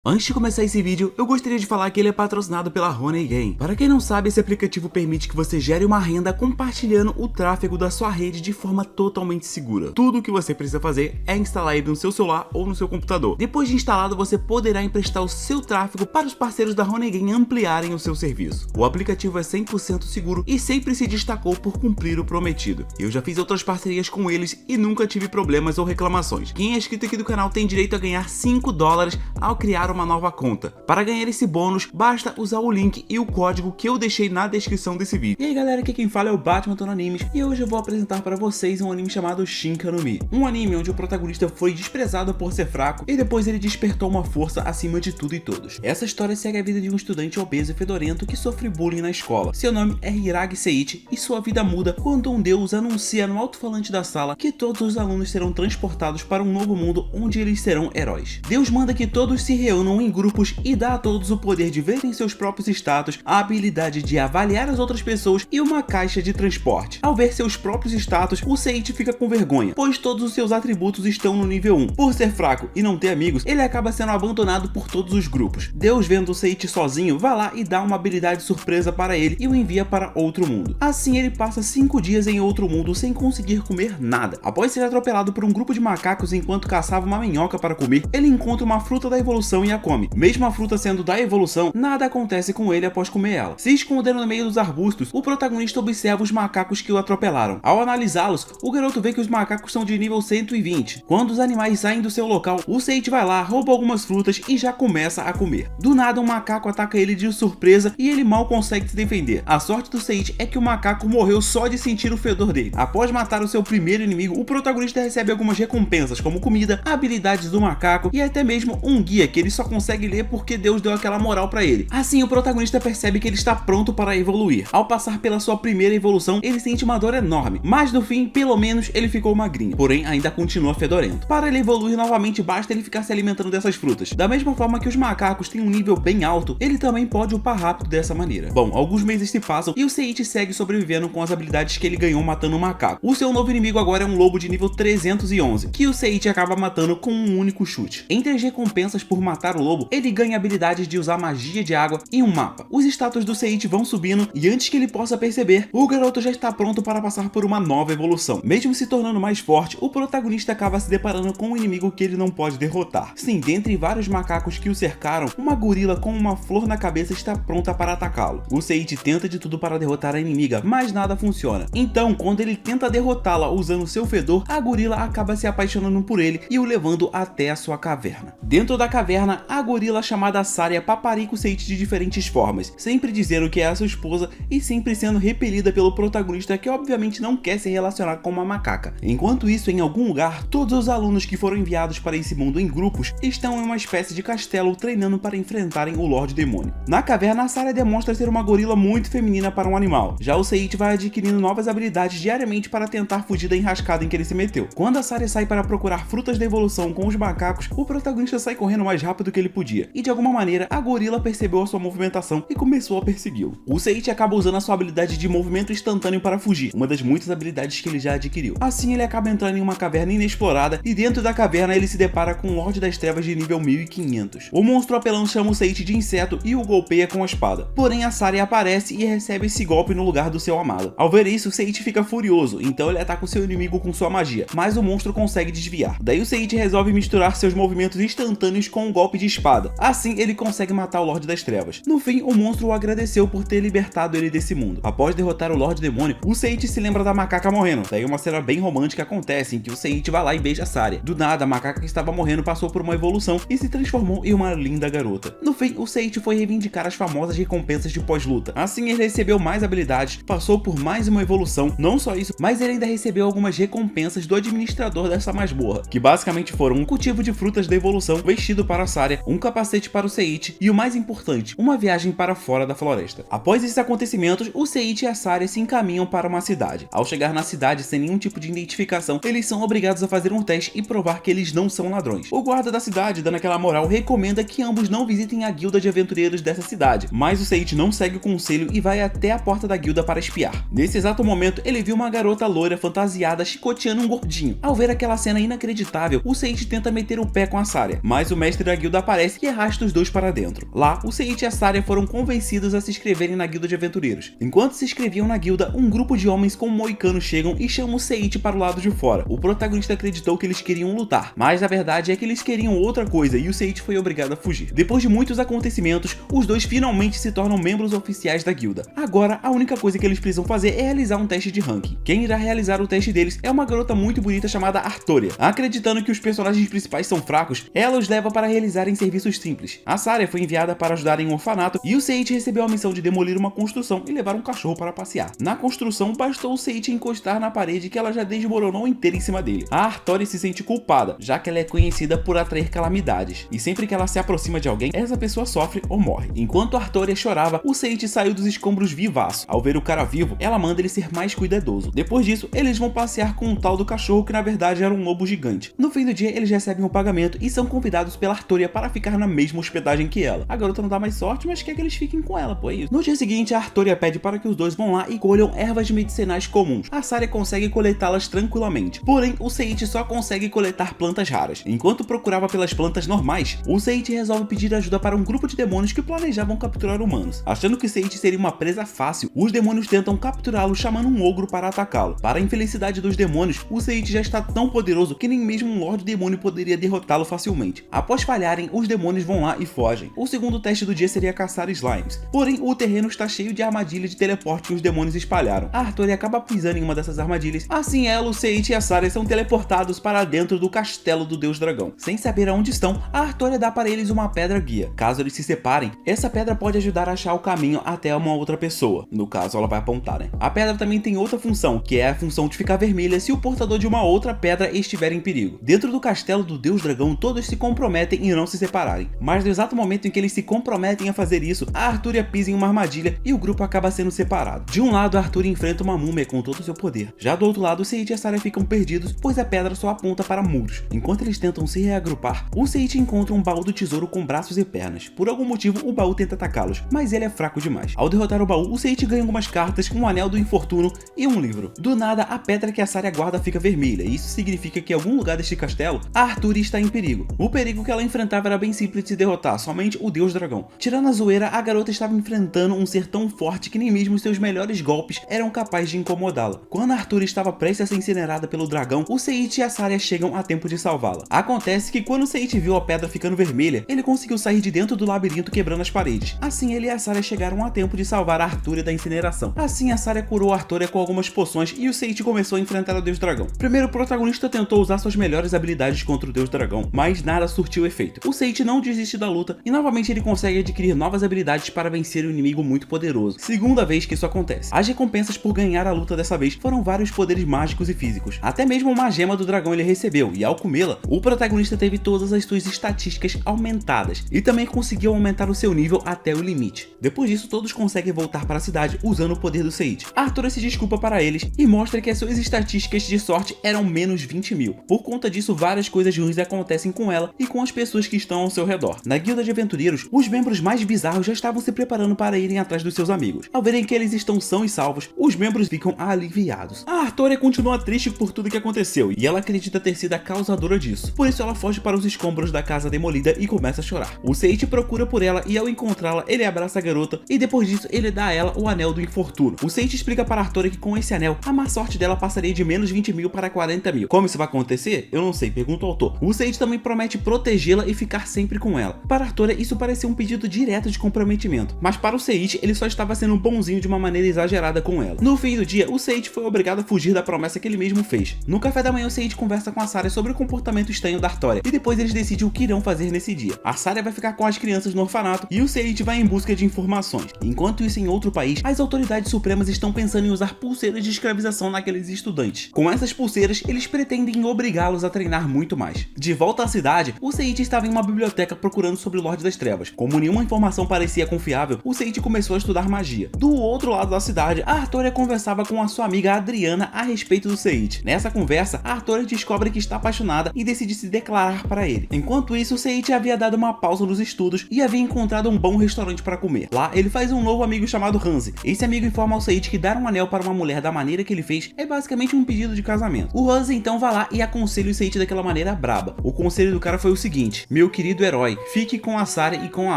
Antes de começar esse vídeo, eu gostaria de falar que ele é patrocinado pela Honey Game. Para quem não sabe, esse aplicativo permite que você gere uma renda compartilhando o tráfego da sua rede de forma totalmente segura. Tudo o que você precisa fazer é instalar ele no seu celular ou no seu computador. Depois de instalado, você poderá emprestar o seu tráfego para os parceiros da Honey Game ampliarem o seu serviço. O aplicativo é 100% seguro e sempre se destacou por cumprir o prometido. Eu já fiz outras parcerias com eles e nunca tive problemas ou reclamações. Quem é inscrito aqui do canal tem direito a ganhar $5 ao criar uma nova conta. Para ganhar esse bônus, basta usar o link e o código que eu deixei na descrição desse vídeo. E aí galera, aqui quem fala é o Batman Tô no Animes e hoje eu vou apresentar para vocês um anime chamado Shinka no Mi. Um anime onde o protagonista foi desprezado por ser fraco e depois ele despertou uma força acima de tudo e todos. Essa história segue a vida de um estudante obeso e fedorento que sofre bullying na escola. Seu nome é Hiragi Seiichi e sua vida muda quando um deus anuncia no alto-falante da sala que todos os alunos serão transportados para um novo mundo onde eles serão heróis. Deus manda que todos se reúnam em grupos e dá a todos o poder de verem seus próprios status, a habilidade de avaliar as outras pessoas e uma caixa de transporte. Ao ver seus próprios status, o Seiichi fica com vergonha, pois todos os seus atributos estão no nível 1. Por ser fraco e não ter amigos, ele acaba sendo abandonado por todos os grupos. Deus, vendo o Seiichi sozinho, vai lá e dá uma habilidade surpresa para ele e o envia para outro mundo. Assim ele passa 5 dias em outro mundo sem conseguir comer nada. Após ser atropelado por um grupo de macacos enquanto caçava uma minhoca para comer, ele encontra uma fruta da evolução e a come. Mesmo a fruta sendo da evolução, nada acontece com ele após comer ela. Se escondendo no meio dos arbustos, o protagonista observa os macacos que o atropelaram. Ao analisá-los, o garoto vê que os macacos são de nível 120. Quando os animais saem do seu local, o Seiichi vai lá, rouba algumas frutas e já começa a comer. Do nada, um macaco ataca ele de surpresa e ele mal consegue se defender. A sorte do Seiichi é que o macaco morreu só de sentir o fedor dele. Após matar o seu primeiro inimigo, o protagonista recebe algumas recompensas como comida, habilidades do macaco e até mesmo um guia que ele só consegue ler porque Deus deu aquela moral pra ele. Assim, o protagonista percebe que ele está pronto para evoluir. Ao passar pela sua primeira evolução, ele sente uma dor enorme, mas no fim, pelo menos, ele ficou magrinho, porém ainda continua fedorento. Para ele evoluir novamente, basta ele ficar se alimentando dessas frutas. Da mesma forma que os macacos têm um nível bem alto, ele também pode upar rápido dessa maneira. Bom, alguns meses se passam e o Seiichi segue sobrevivendo com as habilidades que ele ganhou matando um macaco. O seu novo inimigo agora é um lobo de nível 311, que o Seiichi acaba matando com um único chute. Entre as recompensas por matar o lobo, ele ganha habilidades de usar magia de água e um mapa. Os status do Seiichi vão subindo e antes que ele possa perceber, o garoto já está pronto para passar por uma nova evolução. Mesmo se tornando mais forte, o protagonista acaba se deparando com um inimigo que ele não pode derrotar. Sim, dentre vários macacos que o cercaram, uma gorila com uma flor na cabeça está pronta para atacá-lo. O Seiichi tenta de tudo para derrotar a inimiga, mas nada funciona. Então, quando ele tenta derrotá-la usando seu fedor, a gorila acaba se apaixonando por ele e o levando até a sua caverna. Dentro da caverna, a gorila chamada Saria paparica o Seiichi de diferentes formas, sempre dizendo que é a sua esposa e sempre sendo repelida pelo protagonista que obviamente não quer se relacionar com uma macaca. Enquanto isso, em algum lugar, todos os alunos que foram enviados para esse mundo em grupos estão em uma espécie de castelo treinando para enfrentarem o Lorde Demônio. Na caverna, a Saria demonstra ser uma gorila muito feminina para um animal. Já o Seiichi vai adquirindo novas habilidades diariamente para tentar fugir da enrascada em que ele se meteu. Quando a Saria sai para procurar frutas da evolução com os macacos, o protagonista sai correndo o mais rápido que ele podia, e de alguma maneira a gorila percebeu a sua movimentação e começou a persegui-lo. O Seiichi acaba usando a sua habilidade de movimento instantâneo para fugir, uma das muitas habilidades que ele já adquiriu. Assim ele acaba entrando em uma caverna inexplorada e dentro da caverna ele se depara com um Lorde das Trevas de nível 1500. O monstro apelão chama o Seiichi de inseto e o golpeia com a espada. Porém a Saria aparece e recebe esse golpe no lugar do seu amado. Ao ver isso, o Seiichi fica furioso, então ele ataca o seu inimigo com sua magia, mas o monstro consegue desviar. Daí o Seiichi resolve misturar seus movimentos instantâneos com um golpe de espada. Assim ele consegue matar o Lorde das Trevas. No fim, o monstro o agradeceu por ter libertado ele desse mundo. Após derrotar o Lorde Demônio, o Seiichi se lembra da macaca morrendo. Daí uma cena bem romântica acontece em que o Seiichi vai lá e beija a Saria. Do nada, a macaca que estava morrendo passou por uma evolução e se transformou em uma linda garota. No fim, o Seiichi foi reivindicar as famosas recompensas de pós-luta. Assim ele recebeu mais habilidades, passou por mais uma evolução. Não só isso, mas ele ainda recebeu algumas recompensas do administrador dessa masmorra, que basicamente foram um cultivo de frutas da evolução, vestido para a Saria, um capacete para o Seiichi e o mais importante, uma viagem para fora da floresta. Após esses acontecimentos, o Seiichi e a Saria se encaminham para uma cidade. Ao chegar na cidade sem nenhum tipo de identificação, eles são obrigados a fazer um teste e provar que eles não são ladrões. O guarda da cidade, dando aquela moral, recomenda que ambos não visitem a guilda de aventureiros dessa cidade, mas o Seiichi não segue o conselho e vai até a porta da guilda para espiar. Nesse exato momento, ele viu uma garota loira fantasiada chicoteando um gordinho. Ao ver aquela cena inacreditável, o Seiichi tenta meter o pé com a Saria, mas o mestre da guilda guilda aparece e arrasta os dois para dentro. Lá, o Seiichi e a Saria foram convencidos a se inscreverem na guilda de aventureiros. Enquanto se inscreviam na guilda, um grupo de homens com moicanos chegam e chamam o Seiichi para o lado de fora. O protagonista acreditou que eles queriam lutar, mas a verdade é que eles queriam outra coisa e o Seiichi foi obrigado a fugir. Depois de muitos acontecimentos, os dois finalmente se tornam membros oficiais da guilda. Agora, a única coisa que eles precisam fazer é realizar um teste de ranking. Quem irá realizar o teste deles é uma garota muito bonita chamada Artoria. Acreditando que os personagens principais são fracos, ela os leva para realizarem serviços simples. A Saria foi enviada para ajudar em um orfanato e o Seiichi recebeu a missão de demolir uma construção e levar um cachorro para passear. Na construção, bastou o Seiichi encostar na parede que ela já desmoronou inteira em cima dele. A Artoria se sente culpada, já que ela é conhecida por atrair calamidades, e sempre que ela se aproxima de alguém, essa pessoa sofre ou morre. Enquanto a Artoria chorava, o Seiichi saiu dos escombros vivaço. Ao ver o cara vivo, ela manda ele ser mais cuidadoso. Depois disso, eles vão passear com um tal do cachorro que na verdade era um lobo gigante. No fim do dia, eles recebem um pagamento e são convidados pela Artoria para ficar na mesma hospedagem que ela. A garota não dá mais sorte, mas quer que eles fiquem com ela, pô, é isso. No dia seguinte, a Artoria pede para que os dois vão lá e colham ervas medicinais comuns. A Saria consegue coletá-las tranquilamente. Porém, o Seiichi só consegue coletar plantas raras. Enquanto procurava pelas plantas normais, o Seiichi resolve pedir ajuda para um grupo de demônios que planejavam capturar humanos. Achando que Seiichi seria uma presa fácil, os demônios tentam capturá-lo chamando um ogro para atacá-lo. Para a infelicidade dos demônios, o Seiichi já está tão poderoso que nem mesmo um Lorde Demônio poderia derrotá-lo facilmente. Após falharem, os demônios vão lá e fogem. O segundo teste do dia seria caçar slimes. Porém, o terreno está cheio de armadilhas de teleporte que os demônios espalharam. A Artoria acaba pisando em uma dessas armadilhas. Assim, ela, o Seiichi e a Saria são teleportados para dentro do castelo do Deus Dragão. Sem saber aonde estão, a Artoria dá para eles uma pedra guia. Caso eles se separem, essa pedra pode ajudar a achar o caminho até uma outra pessoa. No caso, ela vai apontar, né? A pedra também tem outra função, que é a função de ficar vermelha se o portador de uma outra pedra estiver em perigo. Dentro do castelo do Deus Dragão, todos se comprometem em não se separarem. Mas no exato momento em que eles se comprometem a fazer isso, a Artoria pisa em uma armadilha e o grupo acaba sendo separado. De um lado, a Artoria enfrenta uma múmia com todo o seu poder. Já do outro lado, o Seiichi e a Saria ficam perdidos, pois a pedra só aponta para muros. Enquanto eles tentam se reagrupar, o Seiichi encontra um baú do tesouro com braços e pernas. Por algum motivo, o baú tenta atacá-los, mas ele é fraco demais. Ao derrotar o baú, o Seiichi ganha algumas cartas, um anel do infortúnio e um livro. Do nada, a pedra que a Saria guarda fica vermelha, e isso significa que em algum lugar deste castelo, a Artoria está em perigo. O perigo que ela enfrentava era bem simples de se derrotar, somente o Deus Dragão. Tirando a zoeira, a garota estava enfrentando um ser tão forte que nem mesmo seus melhores golpes eram capazes de incomodá-la. Quando a Artoria estava prestes a ser incinerada pelo dragão, o Seiichi e a Saria chegam a tempo de salvá-la. Acontece que quando o Seiichi viu a pedra ficando vermelha, ele conseguiu sair de dentro do labirinto quebrando as paredes. Assim, ele e a Saria chegaram a tempo de salvar a Artoria da incineração. Assim, a Saria curou a Artoria com algumas poções e o Seiichi começou a enfrentar o Deus Dragão. Primeiro, o protagonista tentou usar suas melhores habilidades contra o Deus Dragão, mas nada surtiu efeito. O Seiichi não desiste da luta e novamente ele consegue adquirir novas habilidades para vencer um inimigo muito poderoso. Segunda vez que isso acontece. As recompensas por ganhar a luta dessa vez foram vários poderes mágicos e físicos. Até mesmo uma gema do dragão ele recebeu, e ao comê-la, o protagonista teve todas as suas estatísticas aumentadas e também conseguiu aumentar o seu nível até o limite. Depois disso, todos conseguem voltar para a cidade usando o poder do Seiichi. Artoria se desculpa para eles e mostra que as suas estatísticas de sorte eram menos 20.000. Por conta disso, várias coisas ruins acontecem com ela e com as pessoas que estão ao seu redor. Na guilda de aventureiros, os membros mais bizarros já estavam se preparando para irem atrás dos seus amigos. Ao verem que eles estão sãos e salvos, os membros ficam aliviados. A Artoria continua triste por tudo que aconteceu e ela acredita ter sido a causadora disso. Por isso ela foge para os escombros da casa demolida e começa a chorar. O Seiichi procura por ela e ao encontrá-la, ele abraça a garota e depois disso ele dá a ela o anel do infortúnio. O Seiichi explica para a Artoria que com esse anel, a má sorte dela passaria de menos 20.000 para 40.000. Como isso vai acontecer? Eu não sei, pergunta o autor. O Seiichi também promete protegê-la e ficar sempre com ela. Para a Artoria, isso parecia um pedido direto de comprometimento, mas para o Seiichi, ele só estava sendo bonzinho de uma maneira exagerada com ela. No fim do dia, o Seiichi foi obrigado a fugir da promessa que ele mesmo fez. No café da manhã, o Seiichi conversa com a Saria sobre o comportamento estranho da Artoria e depois eles decidem o que irão fazer nesse dia. A Saria vai ficar com as crianças no orfanato e o Seiichi vai em busca de informações. Enquanto isso, em outro país, as autoridades supremas estão pensando em usar pulseiras de escravização naqueles estudantes. Com essas pulseiras, eles pretendem obrigá-los a treinar muito mais. De volta à cidade, o Seiichi estava em uma biblioteca procurando sobre o Lorde das Trevas. Como nenhuma informação parecia confiável, o Seiichi começou a estudar magia. Do outro lado da cidade, a Artoria conversava com a sua amiga Adriana a respeito do Seiichi. Nessa conversa, a Artoria descobre que está apaixonada e decide se declarar para ele. Enquanto isso, o Seiichi havia dado uma pausa nos estudos e havia encontrado um bom restaurante para comer. Lá, ele faz um novo amigo chamado Hanzi. Esse amigo informa ao Seiichi que dar um anel para uma mulher da maneira que ele fez é basicamente um pedido de casamento. O Hanzi então vai lá e aconselha o Seiichi daquela maneira braba. O conselho do cara foi o seguinte: Meu querido herói, fique com a Sarah e com a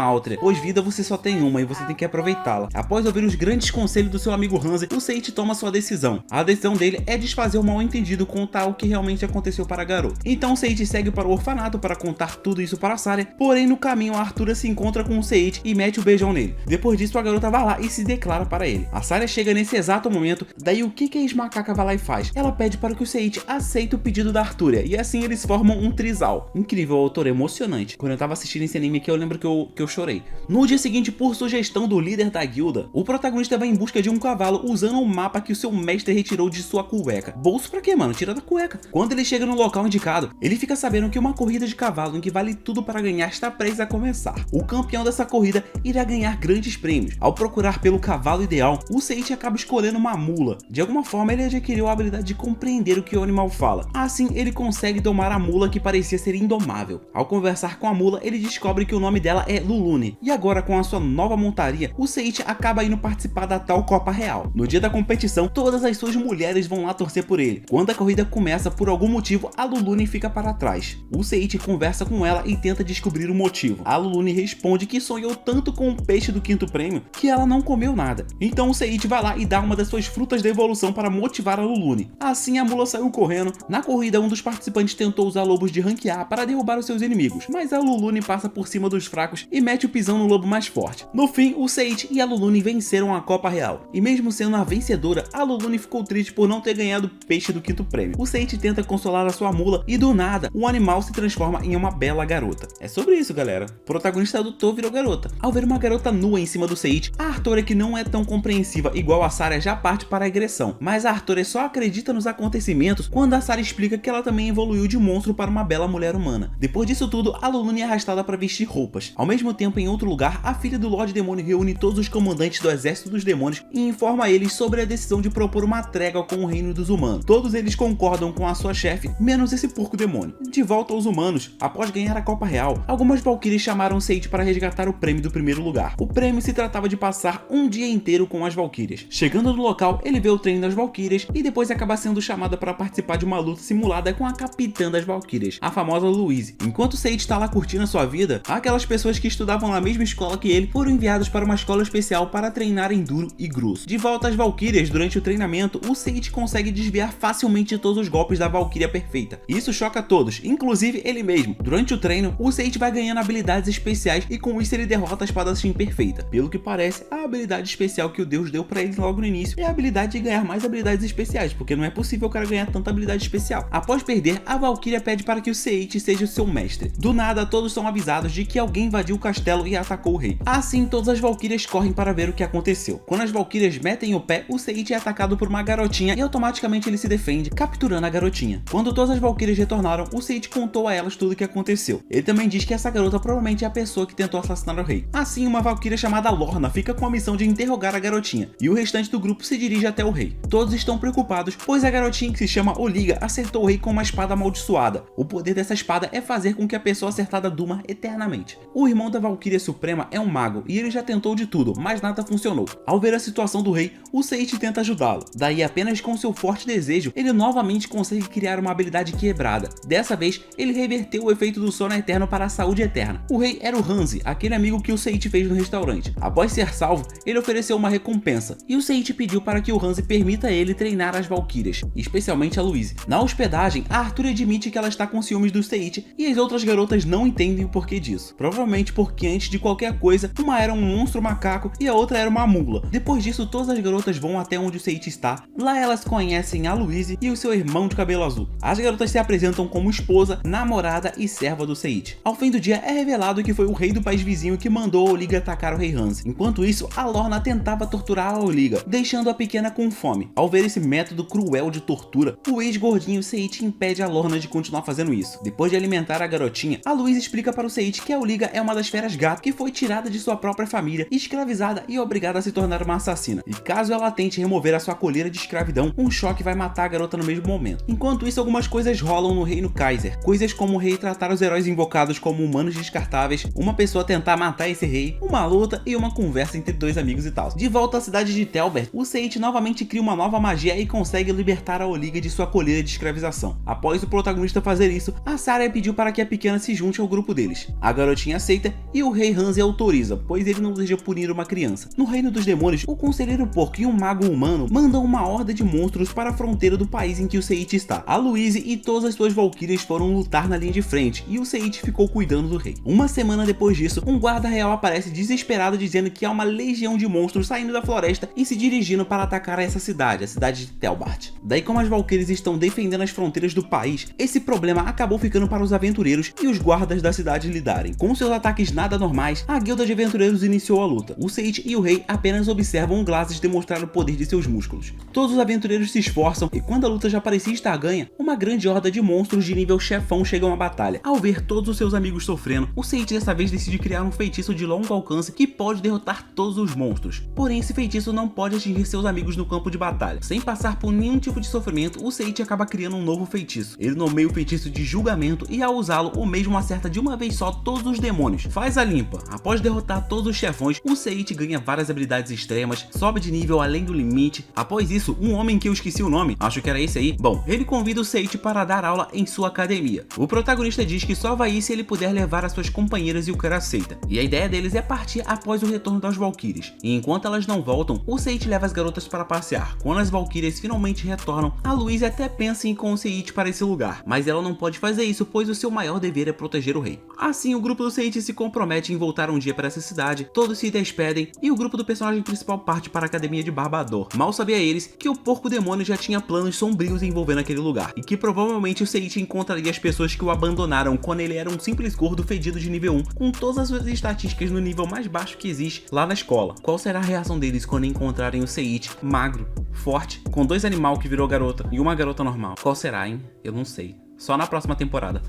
Altria, pois vida você só tem uma e você tem que aproveitá-la. Após ouvir os grandes conselhos do seu amigo Hansi, o Seiichi toma sua decisão. A decisão dele é desfazer o mal-entendido, contar o que realmente aconteceu para a garota. Então o Seiichi segue para o orfanato para contar tudo isso para a Sarah, porém no caminho a Artura se encontra com o Seiichi e mete o beijão nele. Depois disso a garota vai lá e se declara para ele. A Sarah chega nesse exato momento, daí o que a ex-macaca vai lá e faz? Ela pede para que o Seiichi aceite o pedido da Artura, e assim eles formam um trisal. Incrível, autor, emocionante. Quando eu tava assistindo esse anime aqui eu lembro que eu chorei. No dia seguinte, por sugestão do líder da guilda, o protagonista vai em busca de um cavalo usando um mapa que o seu mestre retirou de sua cueca. Bolso pra quê, mano? Tira da cueca. Quando ele chega no local indicado, ele fica sabendo que uma corrida de cavalo em que vale tudo para ganhar está prestes a começar. O campeão dessa corrida irá ganhar grandes prêmios. Ao procurar pelo cavalo ideal, o Seiichi acaba escolhendo uma mula. De alguma forma ele adquiriu a habilidade de compreender o que o animal fala. Assim ele consegue domar a mula que parecia ser indomável. Ao conversar com a mula, ele descobre que o nome dela é Lulune. E agora com a sua nova montaria, o Seiichi acaba indo participar da tal Copa Real. No dia da competição, todas as suas mulheres vão lá torcer por ele. Quando a corrida começa, por algum motivo, a Lulune fica para trás. O Seiichi conversa com ela e tenta descobrir o motivo. A Lulune responde que sonhou tanto com o peixe do quinto prêmio que ela não comeu nada. Então o Seiichi vai lá e dá uma das suas frutas da evolução para motivar a Lulune. Assim a mula saiu correndo. Na corrida, um dos participantes tentou usar lobos de ranquear para derrubar os seus inimigos, mas a Lulune passa por cima dos fracos e mete o pisão no lobo mais forte. No fim, o Seiichi e a Lulune venceram a Copa Real. E mesmo sendo a vencedora, a Lulune ficou triste por não ter ganhado o peixe do quinto prêmio. O Seiichi tenta consolar a sua mula e do nada, o animal se transforma em uma bela garota. É sobre isso, galera. O protagonista adotou virou garota. Ao ver uma garota nua em cima do Seiichi, a Artura, que não é tão compreensiva igual a Sarah, já parte para a agressão. Mas a Artura só acredita nos acontecimentos quando a Sarah explica que ela também evoluiu de monstro para uma bela mulher humana. Depois disso tudo, a Lulune é arrastada para vestir roupas. Ao mesmo tempo, em outro lugar, a filha do Lorde Demônio reúne todos os comandantes do exército dos demônios e informa eles sobre a decisão de propor uma trégua com o reino dos humanos. Todos eles concordam com a sua chefe, menos esse porco demônio. De volta aos humanos, após ganhar a Copa Real, algumas valquírias chamaram Seiichi para resgatar o prêmio do primeiro lugar. O prêmio se tratava de passar um dia inteiro com as valquírias. Chegando no local, ele vê o treino das valquírias e depois acaba sendo chamada para participar de uma luta simulada com a capitã das valquírias, a famosa Louise. Enquanto Seiichi está lá curtindo a sua vida, aquelas pessoas que estudavam na mesma escola que ele foram enviadas para uma escola especial para treinarem duro e grosso. De volta às valquírias, durante o treinamento, o Seiichi consegue desviar facilmente todos os golpes da valquíria perfeita. Isso choca todos, inclusive ele mesmo. Durante o treino, o Seiichi vai ganhando habilidades especiais e com isso ele derrota a espadachim perfeita. Pelo que parece, a habilidade especial que o deus deu para ele logo no início é a habilidade de ganhar mais habilidades especiais, porque não é possível o cara ganhar tanta habilidade especial. Após perder, a valquíria pede para que o Seiichi seja o seu mestre. Do nada, todos são avisados de que alguém invadiu o castelo e atacou o rei. Assim, todas as valquírias correm para ver o que aconteceu. Quando as valquírias metem o pé, o Seiichi é atacado por uma garotinha e automaticamente ele se defende, capturando a garotinha. Quando todas as valquírias retornaram, o Seiichi contou a elas tudo o que aconteceu. Ele também diz que essa garota provavelmente é a pessoa que tentou assassinar o rei. Assim, uma valquíria chamada Lorna fica com a missão de interrogar a garotinha, e o restante do grupo se dirige até o rei. Todos estão preocupados, pois a garotinha, que se chama Oliga, acertou o rei com uma espada amaldiçoada. O poder dessa espada é fazer com que a pessoa acertada durma eternamente. O irmão da Valquíria Suprema é um mago, e ele já tentou de tudo, mas nada funcionou. Ao ver a situação do rei, o Seiichi tenta ajudá-lo. Daí, apenas com seu forte desejo, ele novamente consegue criar uma habilidade quebrada. Dessa vez, ele reverteu o efeito do sono eterno para a saúde eterna. O rei era o Hansi, aquele amigo que o Seiichi fez no restaurante. Após ser salvo, ele ofereceu uma recompensa, e o Seiichi pediu para que o Hansi permita ele treinar as valquírias, especialmente a Louise. Na hospedagem, a Artura admite que ela está com ciúmes do Seiichi, e as outras garotas não entendem o porquê disso. Provavelmente porque antes de qualquer coisa, uma era um monstro macaco e a outra era uma mula. Depois disso, todas as garotas vão até onde o Seiichi está. Lá elas conhecem a Louise e o seu irmão de cabelo azul. As garotas se apresentam como esposa, namorada e serva do Seiichi. Ao fim do dia, é revelado que foi o rei do país vizinho que mandou a Oliga atacar o rei Hansi. Enquanto isso, a Lorna tentava torturar a Oliga, deixando a pequena com fome. Ao ver esse método cruel de tortura, o ex-gordinho Seiichi impede a Lorna de continuar fazendo isso. Depois de alimentar a garotinha, a Louise explica para o Seiichi que a Oliga é uma das feras gato que foi tirada de sua própria família, escravizada e obrigada a se tornar uma assassina. E caso ela tente remover a sua coleira de escravidão, um choque vai matar a garota no mesmo momento. Enquanto isso, algumas coisas rolam no reino Kaiser. Coisas como o rei tratar os heróis invocados como humanos descartáveis, uma pessoa tentar matar esse rei, uma luta e uma conversa entre dois amigos e tal. De volta à cidade de Telbert, o Seiichi novamente cria uma nova magia e consegue libertar a Oliga de sua coleira de escravização. Após o protagonista fazer isso, a Sarah pediu para que a pequena se se junte ao grupo deles. A garotinha aceita e o rei Hansi autoriza, pois ele não deseja punir uma criança. No reino dos demônios, o conselheiro porco e um mago humano mandam uma horda de monstros para a fronteira do país em que o Seiichi está. A Louise e todas as suas valquírias foram lutar na linha de frente e o Seiichi ficou cuidando do rei. Uma semana depois disso, um guarda real aparece desesperado dizendo que há uma legião de monstros saindo da floresta e se dirigindo para atacar essa cidade, a cidade de Telbart. Daí, como as valquírias estão defendendo as fronteiras do país, esse problema acabou ficando para os aventureiros e os guardas da cidade lidarem. Com seus ataques nada normais, a guilda de aventureiros iniciou a luta. O Seiichi e o rei apenas observam o Glasses demonstrar o poder de seus músculos. Todos os aventureiros se esforçam e quando a luta já parecia estar ganha, uma grande horda de monstros de nível chefão chegam à batalha. Ao ver todos os seus amigos sofrendo, o Seiichi dessa vez decide criar um feitiço de longo alcance que pode derrotar todos os monstros. Porém, esse feitiço não pode atingir seus amigos no campo de batalha. Sem passar por nenhum tipo de sofrimento, o Seiichi acaba criando um novo feitiço. Ele nomeia o feitiço de julgamento e ao usá-lo, o mesmo acerta de uma vez só todos os demônios. Faz a limpa. Após derrotar todos os chefões, o Seiichi ganha várias habilidades extremas, sobe de nível além do limite. Após isso, um homem que eu esqueci o nome, acho que era esse aí, bom, ele convida o Seiichi para dar aula em sua academia. O protagonista diz que só vai ir se ele puder levar as suas companheiras e o cara aceita. E a ideia deles é partir após o retorno das valquírias. E enquanto elas não voltam, o Seiichi leva as garotas para passear. Quando as valquírias finalmente retornam, a Louise até pensa em ir com o Seiichi para esse lugar, mas ela não pode fazer isso, pois o seu maior dever é proteger o rei. Assim, o grupo do Seiichi se compromete em voltar um dia para essa cidade, todos se despedem e o grupo do personagem principal parte para a academia de Barbador. Mal sabia eles que o porco demônio já tinha planos sombrios envolvendo aquele lugar, e que provavelmente o Seiichi encontraria as pessoas que o abandonaram quando ele era um simples gordo fedido de nível 1, com todas as suas estatísticas no nível mais baixo que existe lá na escola. Qual será a reação deles quando encontrarem o Seiichi magro, forte, com 2 animais que virou garota e uma garota normal? Qual será, hein? Eu não sei. Só na próxima temporada.